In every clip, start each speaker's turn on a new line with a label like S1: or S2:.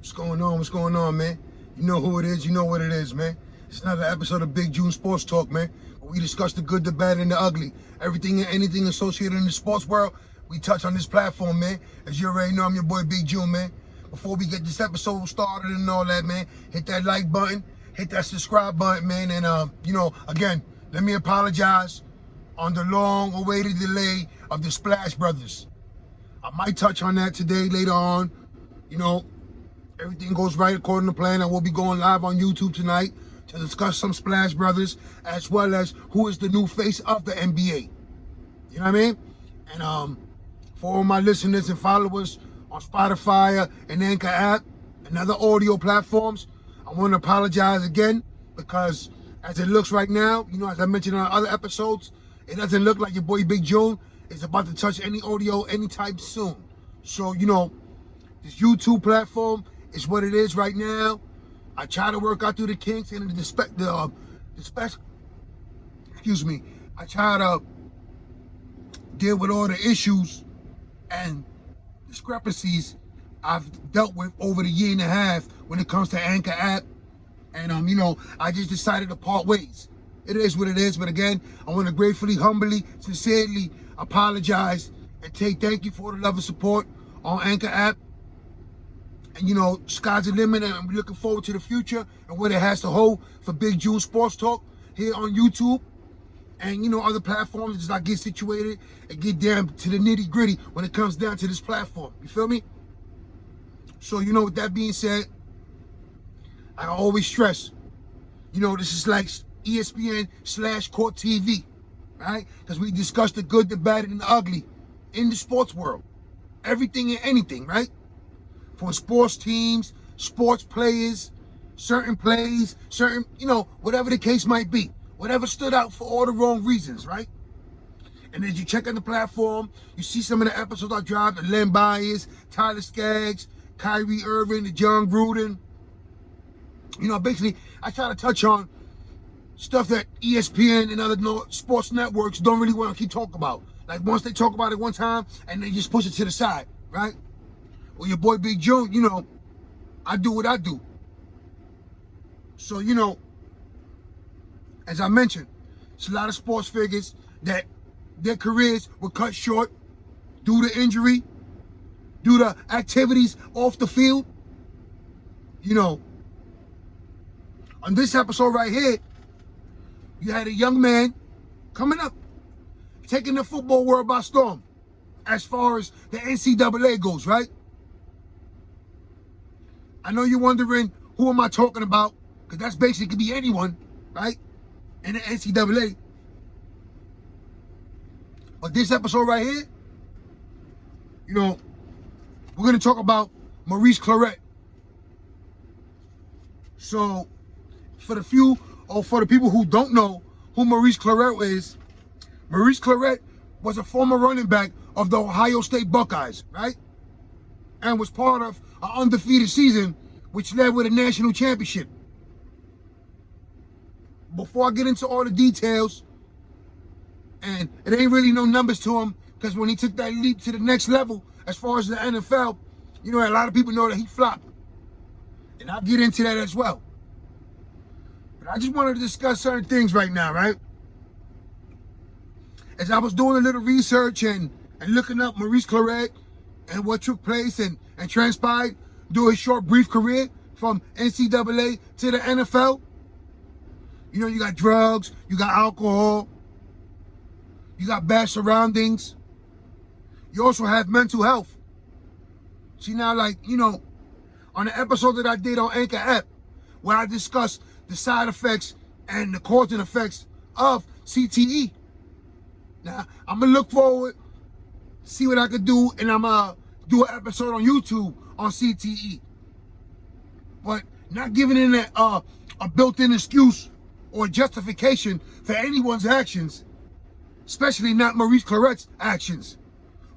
S1: What's going on? What's going on, man? You know who it is. You know what it is, man. It's another episode of Big June Sports Talk, man. Where we discuss the good, the bad, and the ugly. Everything and anything associated in the sports world, we touch on this platform, man. As you already know, I'm your boy Big June, man. Before we get this episode started and all that, man, hit that like button, hit that subscribe button, man. And, again, let me apologize on the long-awaited delay of the Splash Brothers. I might touch on that today, later on. Everything goes right according to plan. I will be going live on YouTube tonight to discuss some Splash Brothers, as well as who is the new face of the NBA. You know what I mean? And for all my listeners and followers on Spotify and Anchor app and other audio platforms, I want to apologize again because as it looks right now, as I mentioned on other episodes, it doesn't look like your boy Big June is about to touch any audio anytime soon. So, this YouTube platform is what it is right now. I try to work out through the kinks and I try to deal with all the issues and discrepancies I've dealt with over the year and a half when it comes to Anchor app. And I just decided to part ways. It is what it is, but again, I want to gratefully, humbly, sincerely apologize and thank you for the love and support on Anchor app. And sky's the limit, and I'm looking forward to the future and what it has to hold for Big June Sports Talk here on YouTube and other platforms as I get situated and get down to the nitty gritty when it comes down to this platform. You feel me? So with that being said, I always stress, this is like ESPN/Court TV, right? Because we discuss the good, the bad, and the ugly in the sports world. Everything and anything, right? For sports teams, sports players, certain plays, certain, whatever the case might be. Whatever stood out for all the wrong reasons, right? And as you check out the platform, you see some of the episodes I dropped, the Len Bias, Tyler Skaggs, Kyrie Irving, the John Gruden. Basically, I try to touch on stuff that ESPN and other sports networks don't really want to keep talking about. Like once they talk about it one time and they just push it to the side, right? Well, your boy Big June, I do what I do. So, as I mentioned, it's a lot of sports figures that their careers were cut short due to injury, due to activities off the field. On this episode right here, you had a young man coming up, taking the football world by storm as far as the NCAA goes, right? I know you're wondering, who am I talking about? Because that's basically could be anyone, right? In the NCAA. But this episode right here, we're going to talk about Maurice Clarett. So, for the few, or for the people who don't know who Maurice Clarett is, Maurice Clarett was a former running back of the Ohio State Buckeyes, right? And was part of an undefeated season, which led with a national championship. Before I get into all the details, and it ain't really no numbers to him, because when he took that leap to the next level, as far as the NFL, a lot of people know that he flopped. And I'll get into that as well. But I just wanted to discuss certain things right now, right? As I was doing a little research and looking up Maurice Clarett and what took place and transpired during his short, brief career from NCAA to the NFL. You got drugs, you got alcohol, you got bad surroundings. You also have mental health. See now, on the episode that I did on Anchor app, where I discussed the side effects and the cause and effects of CTE. Now, I'm going to look forward, see what I could do, and I'm going to do an episode on YouTube on CTE. But not giving in a built-in excuse or justification for anyone's actions, especially not Maurice Clarett's actions.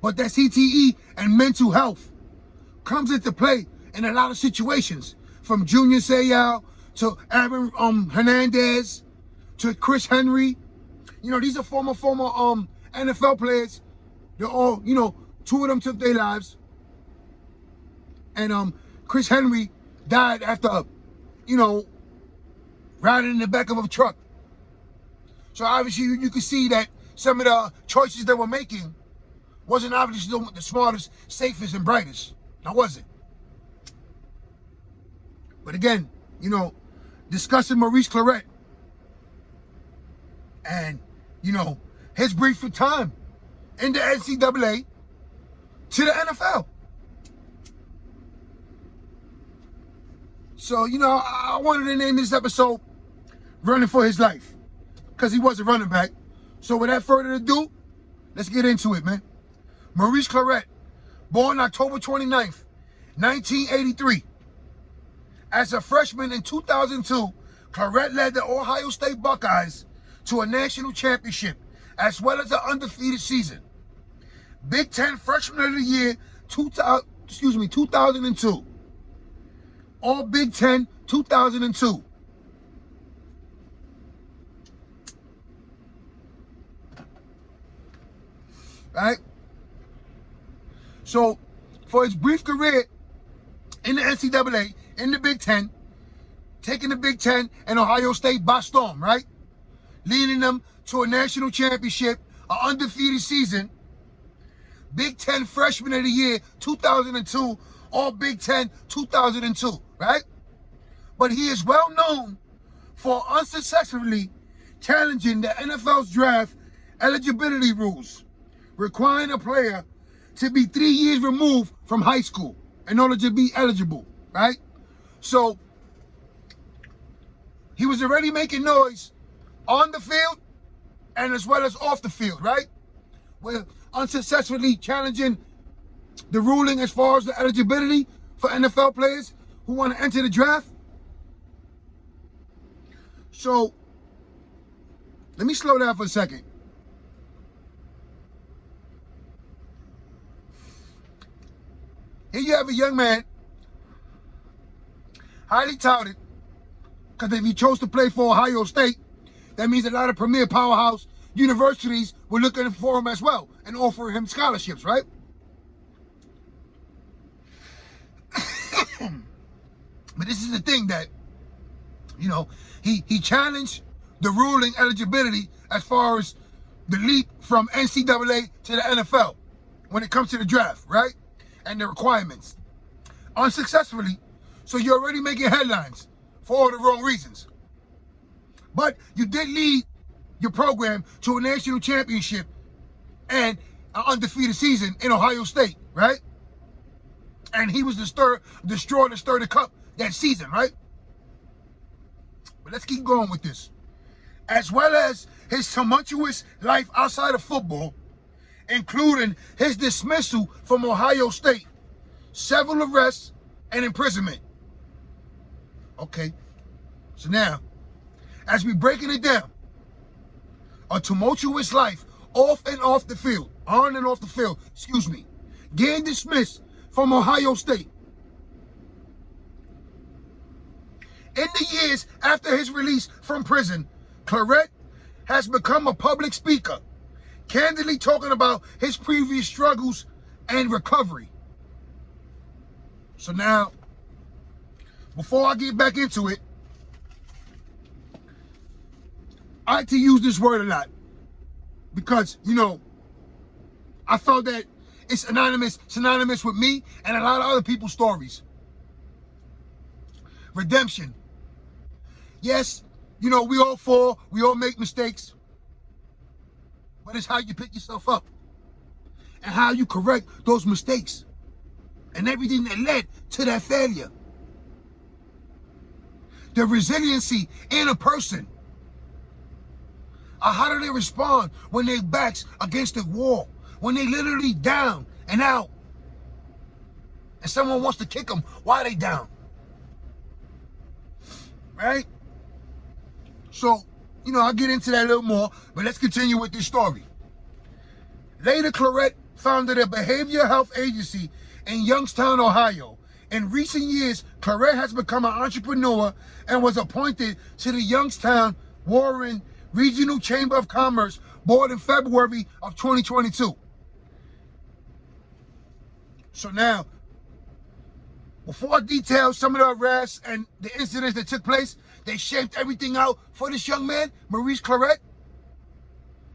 S1: But that CTE and mental health comes into play in a lot of situations, from Junior Seau to Aaron Hernandez to Chris Henry. These are former NFL players. They're all, two of them took their lives. And Chris Henry died after, you know, riding in the back of a truck. So obviously you can see that some of the choices they were making wasn't obviously the smartest, safest, and brightest. Now, was it? But again, you know, discussing Maurice Clarett and, you know, his brief time in the NCAA to the NFL. So, you know, I wanted to name this episode Running for His Life, because he was a running back. So without further ado, let's get into it, man. Maurice Clarett, born October 29th, 1983. As a freshman in 2002, Clarett led the Ohio State Buckeyes to a national championship, as well as an undefeated season. Big Ten Freshman of the Year, 2002. All Big Ten, 2002. Right? So, for his brief career in the NCAA, in the Big Ten, taking the Big Ten and Ohio State by storm, right? Leading them to a national championship, an undefeated season, Big Ten Freshman of the Year, 2002, all Big Ten, 2002, right? But he is well known for unsuccessfully challenging the NFL's draft eligibility rules, requiring a player to be 3 years removed from high school in order to be eligible, right? So, he was already making noise on the field and as well as off the field, right? With unsuccessfully challenging the ruling as far as the eligibility for NFL players who want to enter the draft. So, let me slow down for a second. Here you have a young man, highly touted, because if he chose to play for Ohio State, that means a lot of premier powerhouse universities were looking for him as well and offering him scholarships, right? But this is the thing that, you know, he challenged the ruling eligibility as far as the leap from NCAA to the NFL when it comes to the draft, right? And the requirements. Unsuccessfully, so you're already making headlines for all the wrong reasons. But you did lead your program to a national championship and an undefeated season in Ohio State, right? And he was the straw that stirred the cup that season, right? But let's keep going with this. As well as his tumultuous life outside of football, including his dismissal from Ohio State, several arrests, and imprisonment. Okay, so now, as we breaking it down, a tumultuous life on and off the field, getting dismissed from Ohio State. In the years after his release from prison, Clarett has become a public speaker, candidly talking about his previous struggles and recovery. So now, before I get back into it, I like to use this word a lot because, you know, I felt that it's synonymous with me and a lot of other people's stories. Redemption. Yes, you know, we all fall, we all make mistakes, but it's how you pick yourself up and how you correct those mistakes and everything that led to that failure. The resiliency in a person. How do they respond when their backs against the wall? When they literally down and out and someone wants to kick them while they down? Right? So, you know, I'll get into that a little more, but let's continue with this story. Later, Clarett founded a behavioral health agency in Youngstown, Ohio. In recent years, Clarett has become an entrepreneur and was appointed to the Youngstown Warren Regional Chamber of Commerce board in February of 2022. So now, Before I detail some of the arrests and the incidents that took place, they shaped everything out for this young man, Maurice Clarett.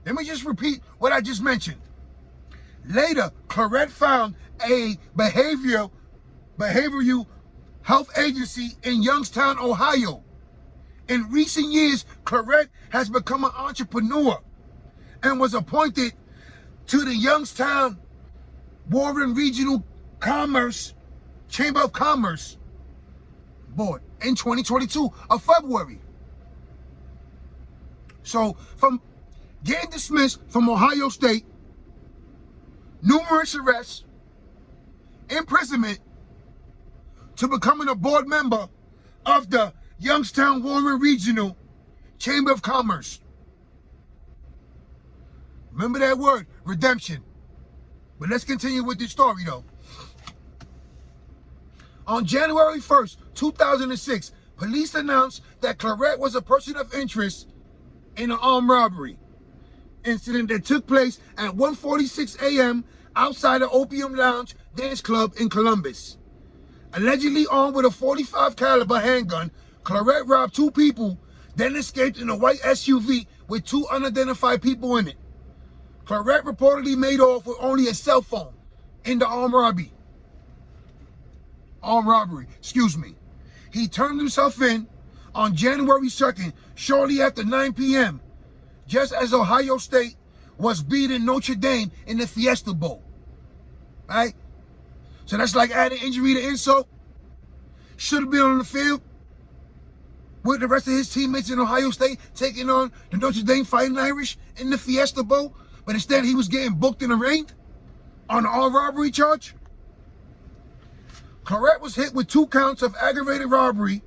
S1: Let me just repeat what I just mentioned. Later, Clarett found a behavioral health agency in Youngstown, Ohio. In recent years, Clarett has become an entrepreneur and was appointed to the Youngstown Warren Regional Chamber of Commerce Board in 2022 of February. So from getting dismissed from Ohio State, numerous arrests, imprisonment, to becoming a board member of the Youngstown Warren Regional Chamber of Commerce. Remember that word, redemption. But let's continue with this story though. On January 1st, 2006, police announced that Clarett was a person of interest in an armed robbery incident that took place at 1:46 a.m. outside the Opium Lounge Dance Club in Columbus. Allegedly armed with a .45 caliber handgun, Clarett robbed two people, then escaped in a white SUV with two unidentified people in it. Clarett reportedly made off with only a cell phone in the armed robbery. He turned himself in on January 2nd, shortly after 9 p.m., just as Ohio State was beating Notre Dame in the Fiesta Bowl. Right? So that's like adding injury to insult. Should have been on the field with the rest of his teammates in Ohio State taking on the Notre Dame Fighting Irish in the Fiesta Bowl, but instead he was getting booked and arraigned on an armed robbery charge. Clarett was hit with 2 counts of aggravated robbery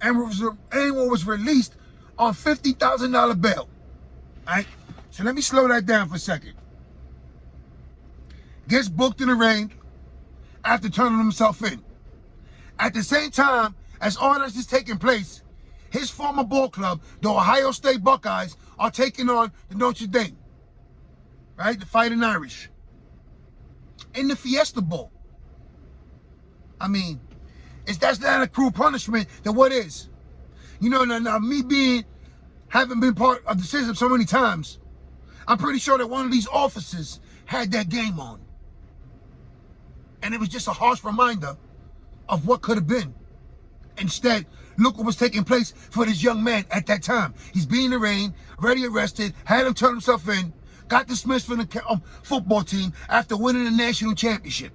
S1: and was released on $50,000 bail. All right? So let me slow that down for a second. Gets booked and arraigned after turning himself in. At the same time as all this is taking place, his former ball club, the Ohio State Buckeyes, are taking on the Notre Dame, right? The Fighting Irish in the Fiesta Bowl. I mean, if that's not a cruel punishment, then what is? You know, now me having been part of the system so many times, I'm pretty sure that one of these officers had that game on. And it was just a harsh reminder of what could have been. Instead, look what was taking place for this young man at that time. He's being arraigned, already arrested, had him turn himself in, got dismissed from the football team after winning the national championship.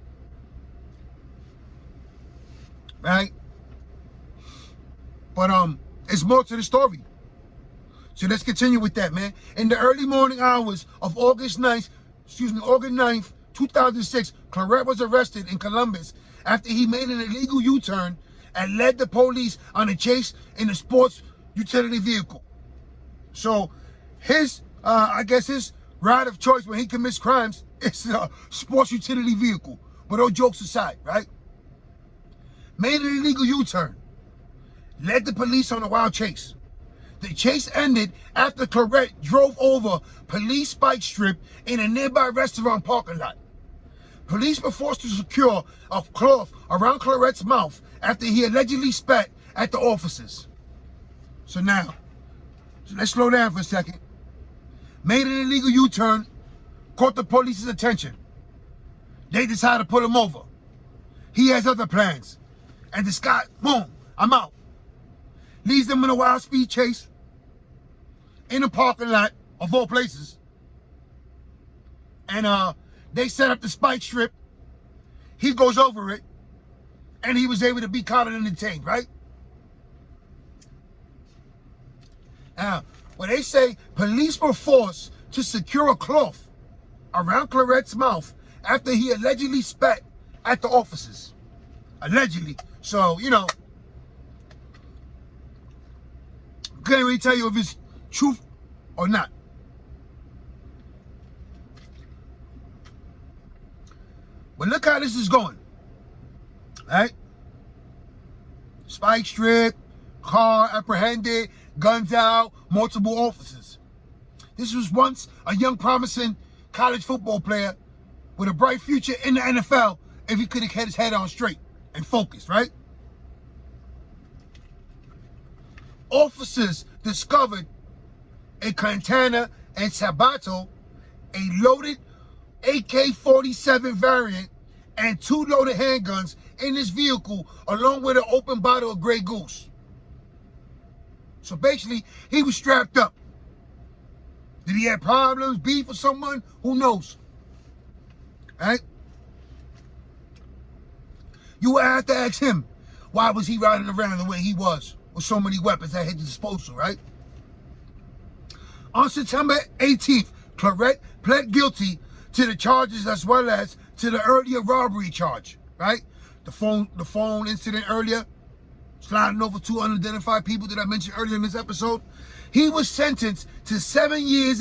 S1: Right? But it's more to the story. So let's continue with that, man. In the early morning hours of August 9th, 2006, Clarett was arrested in Columbus after he made an illegal U-turn and led the police on a chase in a sports utility vehicle. So his, I guess his ride of choice when he commits crimes is a sports utility vehicle. But all jokes aside, right? Made an illegal U-turn, led the police on a wild chase. The chase ended after Clarett drove over police spike strip in a nearby restaurant parking lot. Police were forced to secure a cloth around Clarett's mouth after he allegedly spat at the officers. So now, let's slow down for a second. Made an illegal U-turn, caught the police's attention. They decided to pull him over. He has other plans. And this guy, boom, I'm out. Leads them in a wild speed chase in a parking lot of all places. And they set up the spike strip. He goes over it. And he was able to be caught and detained, right? Now, when they say police were forced to secure a cloth around Clarett's mouth after he allegedly spat at the officers. Allegedly. So, you know, can't really tell you if it's truth or not. But look how this is going. Right? Spike strip, car apprehended, guns out, multiple officers. This was once a young promising college football player with a bright future in the NFL if he could have had his head on straight. and focused, right? Officers discovered a Cantana and Sabato, a loaded AK-47 variant, and 2 loaded handguns in his vehicle, along with an open bottle of Grey Goose. So basically, he was strapped up. Did he have problems, beef with someone? Who knows? Right? You would have to ask him, why was he riding around the way he was with so many weapons at his disposal, right? On September 18th, Clarett pled guilty to the charges as well as to the earlier robbery charge, right? The phone incident earlier, sliding over 2 unidentified people that I mentioned earlier in this episode. He was sentenced to 7.5 years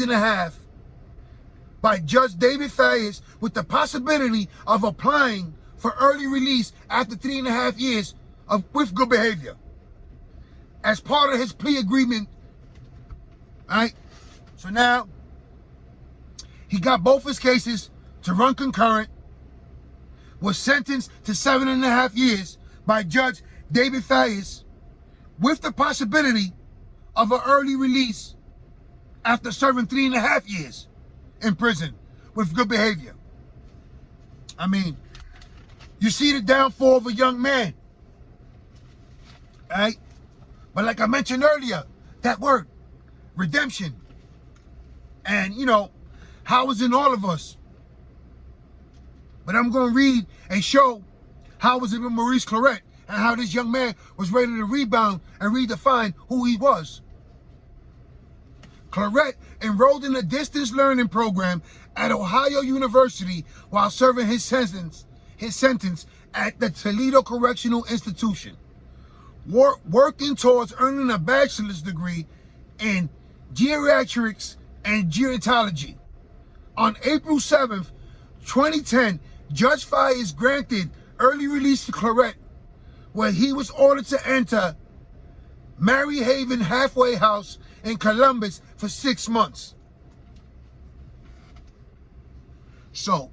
S1: by Judge David Fayez, with the possibility of applying for early release after 3.5 years with good behavior. As part of his plea agreement, right? So now, he got both his cases to run concurrent, was sentenced to 7.5 years by Judge David Fayez, with the possibility of an early release after serving 3.5 years in prison with good behavior. I mean, you see the downfall of a young man, right? But like I mentioned earlier, that word, redemption, and you know, how it's in all of us. But I'm going to read and show how it was in Maurice Clarett and how this young man was ready to rebound and redefine who he was. Clarett enrolled in a distance learning program at Ohio University while serving his sentence at the Toledo Correctional Institution, working towards earning a bachelor's degree in geriatrics and gerontology. On April 7th, 2010, Judge Fayez granted early release to Clarett, where he was ordered to enter Mary Haven halfway house in Columbus for 6 months. So,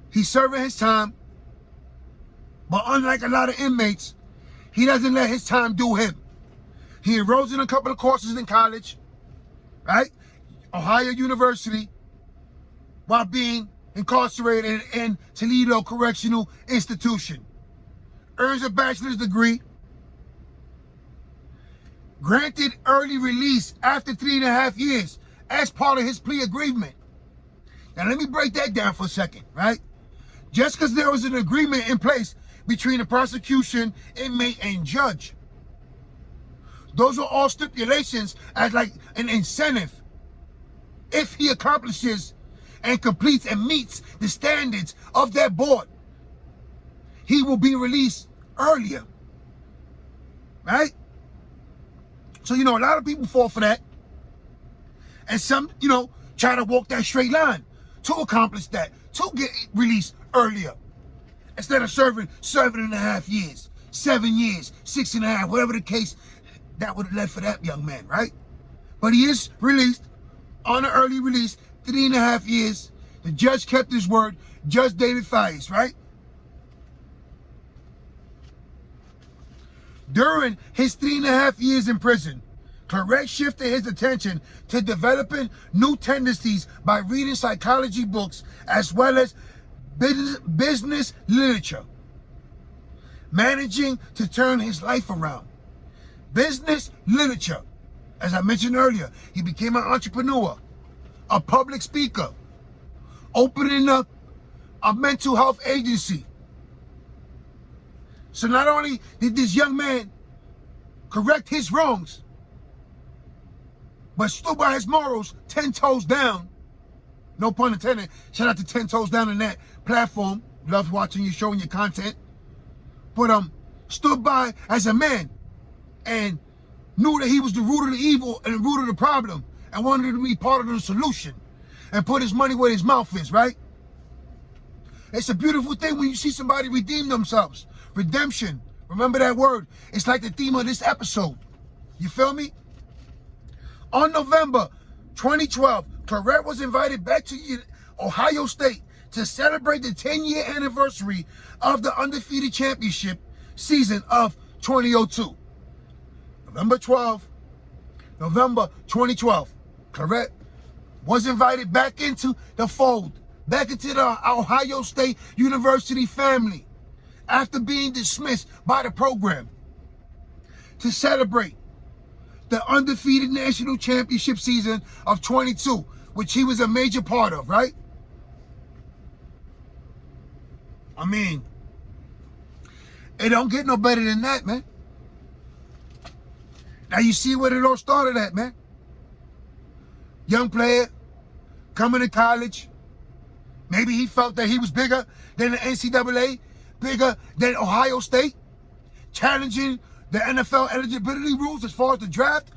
S1: he's serving his time, but unlike a lot of inmates, he doesn't let his time do him. He enrolls in a couple of courses in college, right? Ohio University, while being incarcerated in Toledo Correctional Institution. Earns a bachelor's degree. Granted early release after 3.5 years as part of his plea agreement. Now let me break that down for a second, right? Just because there was an agreement in place between the prosecution, inmate, and judge, those are all stipulations as like an incentive. If he accomplishes and completes and meets the standards of that board, he will be released earlier, right? So, you know, a lot of people fall for that. And some, you know, try to walk that straight line to accomplish that, to get released earlier. Instead of serving 7.5 years, 7 years, 6.5, whatever the case, that would have led for that young man, right? But he is released on an early release, 3.5 years. The judge kept his word, Judge David Fayez, right? During his 3.5 years in prison, Clarett shifted his attention to developing new tendencies by reading psychology books as well as business literature, managing to turn his life around. Business literature, as I mentioned earlier, he became an entrepreneur, a public speaker, opening up a mental health agency. So not only did this young man correct his wrongs, but stood by his morals 10 toes down. No pun intended. Shout out to 10 Toes Down on that platform. Love watching you, showing your content. But stood by as a man and knew that he was the root of the evil and the root of the problem and wanted to be part of the solution and put his money where his mouth is, right? It's a beautiful thing when you see somebody redeem themselves. Redemption. Remember that word. It's like the theme of this episode. You feel me? On November 2012, Clarett was invited back to Ohio State to celebrate the 10-year anniversary of the undefeated championship season of 2002. November 2012, Clarett was invited back into the fold, back into the Ohio State University family after being dismissed by the program to celebrate the undefeated national championship season of 22, which he was a major part of, right? I mean, it don't get no better than that, man. Now you see where it all started at, man. Young player, coming to college. Maybe he felt that he was bigger than the NCAA, bigger than Ohio State, challenging the NFL eligibility rules as far as the draft.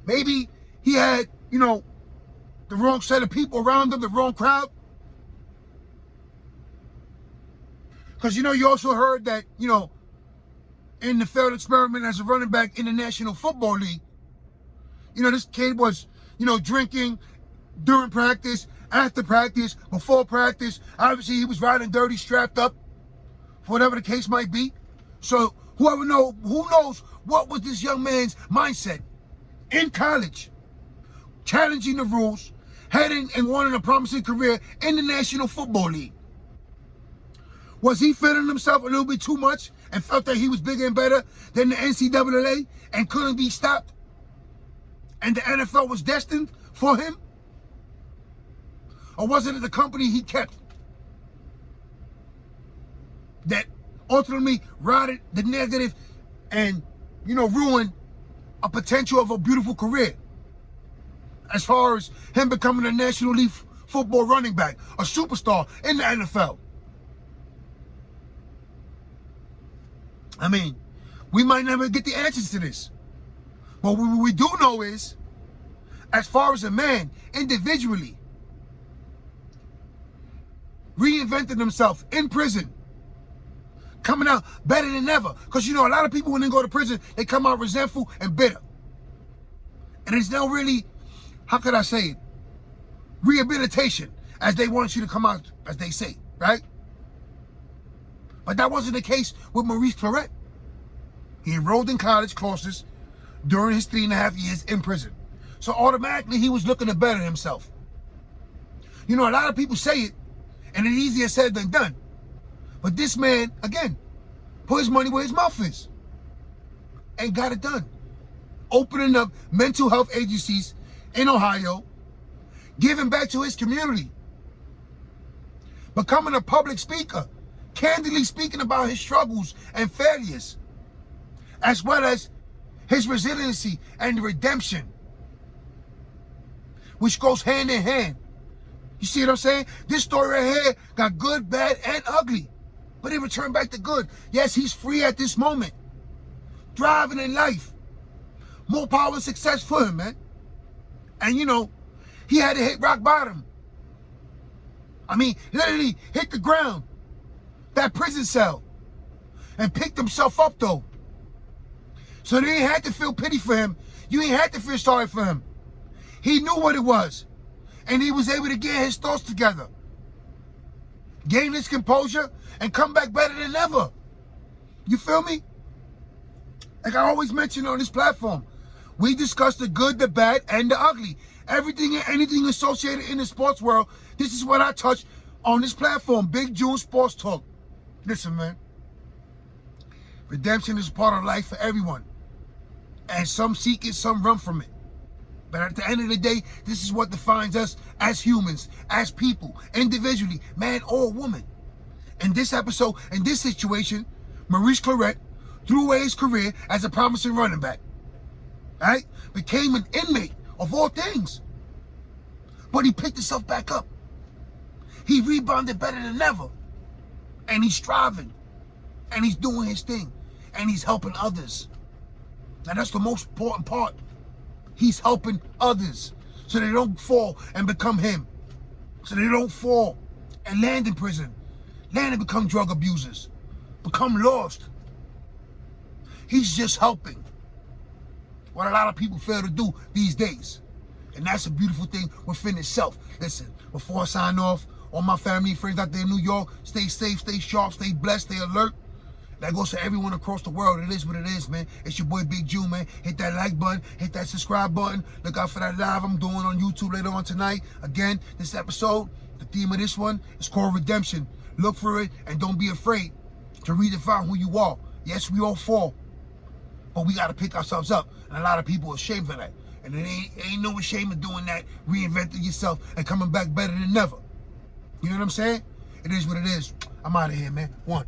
S1: Maybe he had, the wrong set of people around him, the wrong crowd. Because, you also heard that, in the failed experiment as a running back in the National Football League, this kid was, drinking during practice, after practice, before practice. Obviously, he was riding dirty, strapped up, for whatever the case might be. So who knows what was this young man's mindset in college, challenging the rules, heading and wanting a promising career in the National Football League. Was he feeling himself a little bit too much and felt that he was bigger and better than the NCAA and couldn't be stopped? And the NFL was destined for him? Or was it the company he kept that ultimately rotted the negative and, ruined a potential of a beautiful career as far as him becoming a National League football running back, a superstar in the NFL? I mean, we might never get the answers to this. But what we do know is, as far as a man, individually, reinvented himself in prison, coming out better than ever. Because, a lot of people, when they go to prison, they come out resentful and bitter. And it's no really, how could I say it, rehabilitation, as they want you to come out, as they say, right? But that wasn't the case with Maurice Clarett. He enrolled in college courses during his 3.5 years in prison. So automatically he was looking to better himself. A lot of people say it, and it's easier said than done. But this man, again, put his money where his mouth is and got it done. Opening up mental health agencies in Ohio, giving back to his community, becoming a public speaker, candidly speaking about his struggles and failures, as well as his resiliency and redemption, which goes hand in hand. You see what I'm saying? This story right here got good, bad, and ugly, but it returned back to good. Yes, he's free at this moment, thriving in life. More power and success for him, man. And he had to hit rock bottom. I mean, literally hit the ground, that prison cell, and picked himself up though. So they ain't had to feel pity for him. You ain't had to feel sorry for him. He knew what it was, and he was able to get his thoughts together, gain his composure, and come back better than ever. You feel me? Like I always mention on this platform, we discuss the good, the bad, and the ugly. Everything and anything associated in the sports world, this is what I touch on this platform, Big June Sports Talk. Listen, man. Redemption is a part of life for everyone. And some seek it, some run from it. But at the end of the day, this is what defines us as humans, as people, individually, man or woman. In this episode, in this situation, Maurice Clarett threw away his career as a promising running back. Right? Became an inmate of all things. But he picked himself back up. He rebounded better than ever. And he's striving. And he's doing his thing. And he's helping others. Now that's the most important part. He's helping others so they don't fall and become him. So they don't fall and land in prison. Land and become drug abusers. Become lost. He's just helping. What a lot of people fail to do these days. And that's a beautiful thing within itself. Listen, before I sign off, all my family and friends out there in New York, stay safe, stay sharp, stay blessed, stay alert. That goes to everyone across the world. It is what it is, man. It's your boy Big Jew, man. Hit that like button, hit that subscribe button. Look out for that live I'm doing on YouTube later on tonight. Again, this episode, the theme of this one is called Redemption. Look for it and don't be afraid to redefine who you are. Yes, we all fall, but we got to pick ourselves up. And a lot of people are ashamed for that. And it ain't no shame in doing that, reinventing yourself and coming back better than ever. You know what I'm saying? It is what it is. I'm out of here, man. One.